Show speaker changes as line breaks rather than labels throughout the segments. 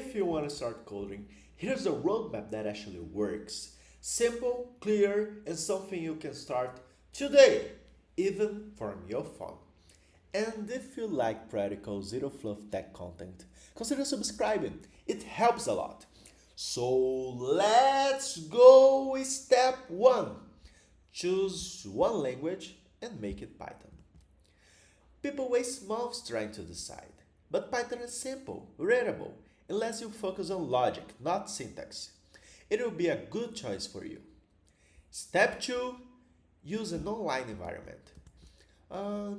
If you want to start coding, here's a roadmap that actually works. Simple, clear, and something you can start today, even from your phone. And if you like practical, zero fluff tech content, consider subscribing. It helps a lot. So let's go with step 1. Choose one language and make it Python. People waste months trying to decide, but Python is simple, readable, unless you focus on logic, not syntax. It will be a good choice for you. Step 2. Use an online environment.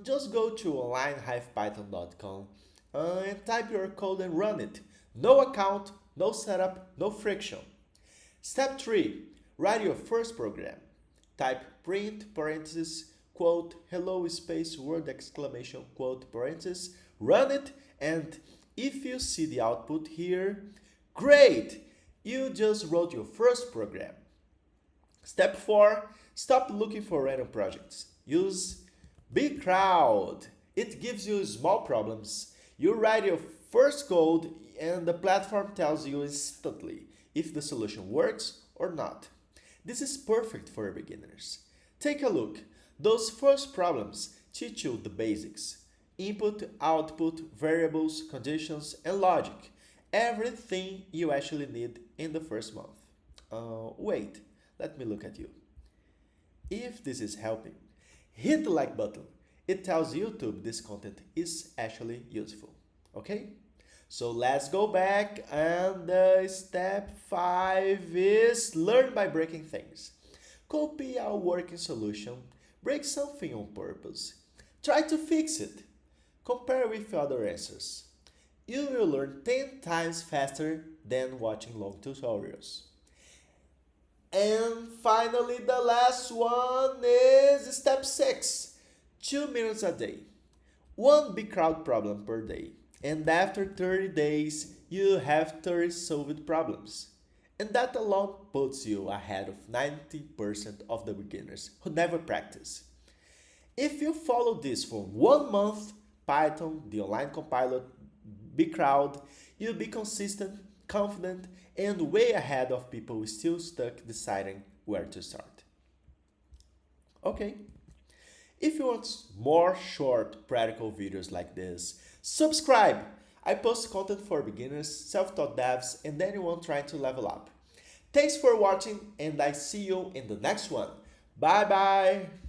Just go to online-python.com and type your code and run it. No account, no setup, no friction. Step 3. Write your first program. Type print parenthesis quote hello space word exclamation quote parenthesis, run it, and if you see the output here, great! You just wrote your first program. Step 4. Stop looking for random projects. Use Beecrowd. It gives you small problems. You write your first code and the platform tells you instantly if the solution works or not. This is perfect for beginners. Take a look. Those first problems teach you the basics. Input, output, variables, conditions, and logic. Everything you actually need in the first month. Wait, let me look at you. If this is helping, hit the like button. It tells YouTube this content is actually useful. Okay? So let's go back, and step 5 is learn by breaking things. Copy a working solution, break something on purpose. Try to fix it. Compare with other answers. You will learn 10 times faster than watching long tutorials. And finally, the last one is step 6. 2 minutes a day. One Beecrowd problem per day. And after 30 days, you have 30 solved problems. And that alone puts you ahead of 90% of the beginners who never practice. If you follow this for 1 month, Python, the online compiler, Beecrowd, you'll be consistent, confident, and way ahead of people still stuck deciding where to start. Okay. If you want more short, practical videos like this, subscribe! I post content for beginners, self-taught devs, and anyone trying to level up. Thanks for watching, and I see you in the next one. Bye bye!